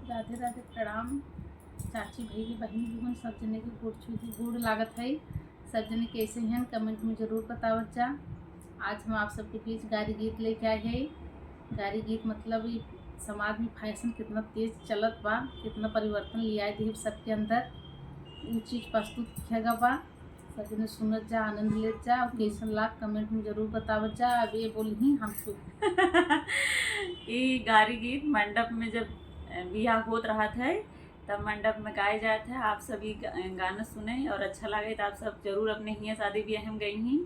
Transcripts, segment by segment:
राधे राधे प्रणाम। चाची भैया बहन जीवन सब जने के गोड़ छूती गोड़ लागत है। सब जने कैसे हैं कमेंट में ज़रूर बतावत जा। आज हम आप सबके बीच गारी गीत लेके आए हैं। गारी गीत मतलब ये समाज में फैशन कितना तेज चलत बा, कितना परिवर्तन ले आए थे सबके अंदर। ये चीज़ प्रस्तुत किया बा, सब जने सुनत जा, आनंद लेत जा और कैसन लाग कमेंट में ज़रूर बतावत जा। अब ये बोली हमको ये गारी गीत मंडप में जब बियाह होत रहा था तब मंडप में गाए जाए थे। आप सभी गाना सुने और अच्छा लगे तो आप सब जरूर अपने हियाँ शादी ब्याह में गई ही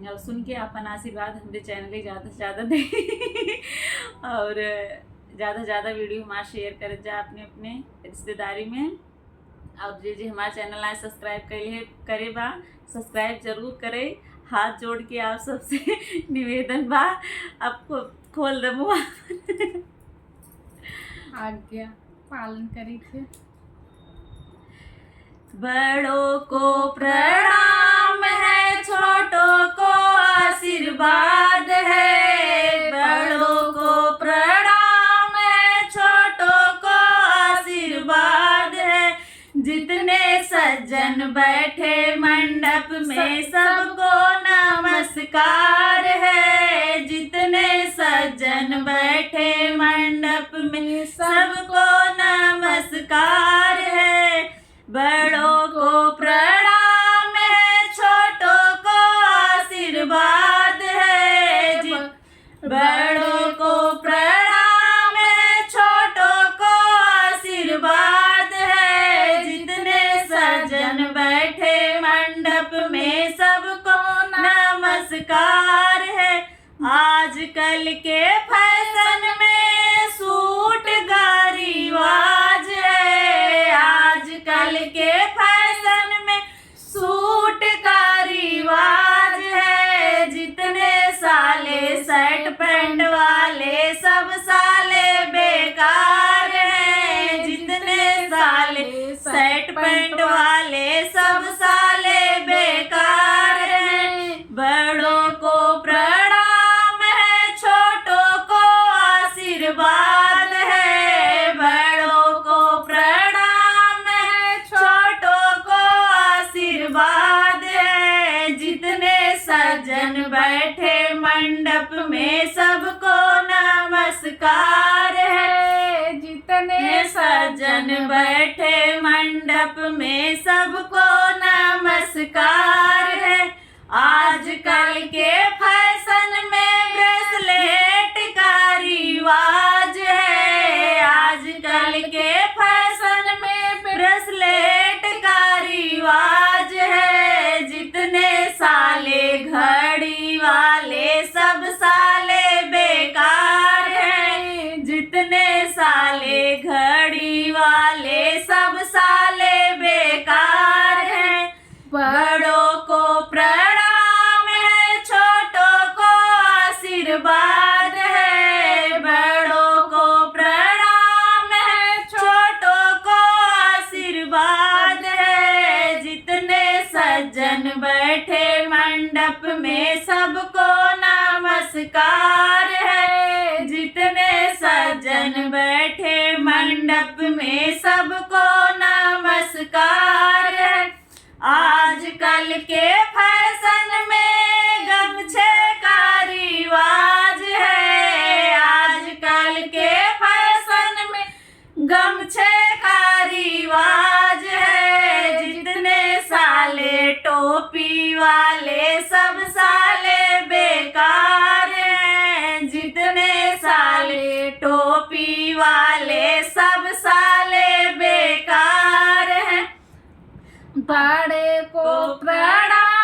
और सुन के अपन आशीर्वाद हमारे चैनल में ज़्यादा से ज़्यादा दे और ज़्यादा से ज़्यादा वीडियो हमारा शेयर कर जा अपने अपने रिश्तेदारी में। और जे हमारा चैनल आए सब्सक्राइब करे बा, सब्सक्राइब जरूर करे। हाथ जोड़ के आप सबसे निवेदन बा, आपको खोल दबो आज्ञा पालन करी थे। बड़ों को प्रणाम है, छोटों को आशीर्वाद है। बड़ों को प्रणाम है, छोटों को आशीर्वाद है। जितने सज्जन बैठे मंडप में सबको नमस्कार है। जितने सज्जन बैठे मंडप में सबको नमस्कार है। बड़ों को प्रणाम है, छोटों को आशीर्वाद है। बड़ों को प्रणाम है, छोटों को आशीर्वाद है। जितने सज्जन बैठे मंडप में सबको नमस्कार है। आजकल के फैशन में सूट का रिवाज है। आजकल के फैशन में सूट का रिवाज है। जितने साले शर्ट पैंट वाले सब साले बेकार हैं। जितने साले शर्ट पैंट वाले सब साले बेकार हैं। बड़ों को प्रणाम है, छोटों को आशीर्वाद है। बड़ों को प्रणाम है, छोटों को आशीर्वाद है। जितने सज्जन बैठे मंडप में सबको नमस्कार है। जितने सज्जन बैठे मंडप में सबको नमस्कार है। आजकल के फैशन में ब्रेसलेट का रिवाज है। आजकल के फैशन में ब्रेसलेट का रिवाज है। जितने साले घड़ी वाले सब साले बेकार हैं। जितने साले घड़ी वाले सब साले बेकार हैं। बड़ों को प्रणाम है, छोटों को आशीर्वाद है। बड़ों को प्रणाम है, छोटों को आशीर्वाद है। जितने सज्जन बैठे मंडप में सबको नमस्कार है। जितने सज्जन बैठे मंडप में सबको नमस्कार है। आजकल के फैशन में गमछे का रिवाज है। आजकल के फैशन में गमछे का रिवाज है। जितने साले टोपी वाले सब साले बेकार हैं। जितने साले टोपी वाले सब साले बेकार हैं। बड़े को प्रणाम